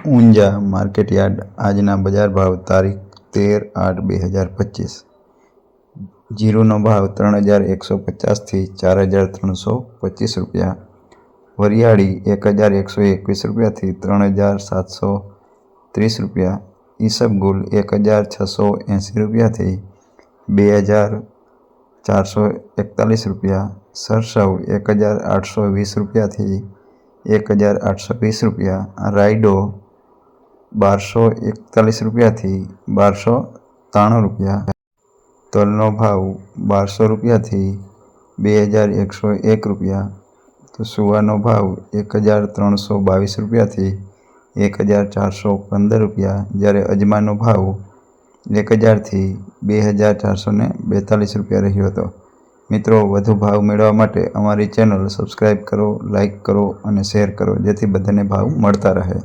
Unjha market yard આજના બજાર ભાવ તારીખ 13/8/2025। જીરુનો ભાવ 3150 થી 4325 રૂપિયા। વરિયાળી 1121 રૂપિયાથી 3730 રૂપિયા। ઈસબગુલ 1680 રૂપિયાથી 2441 રૂપિયા। સરસવ 1820 રૂપિયાથી 1820 રૂપિયા। રાયડો 1241 રૂપિયાથી 1293 રૂપિયા। તલનો ભાવ 1200 રૂપિયાથી 2101 રૂપિયા। તો સુવાનો ભાવ 1322 રૂપિયાથી 1415 રૂપિયા। જ્યારે અજમાનો ભાવ 1000 થી 2442 રૂપિયા રહ્યો હતો। મિત્રો, વધુ ભાવ મેળવવા માટે અમારી ચેનલ સબસ્ક્રાઈબ કરો, લાઈક કરો અને શેર કરો, જેથી બધાને ભાવ મળતા રહે।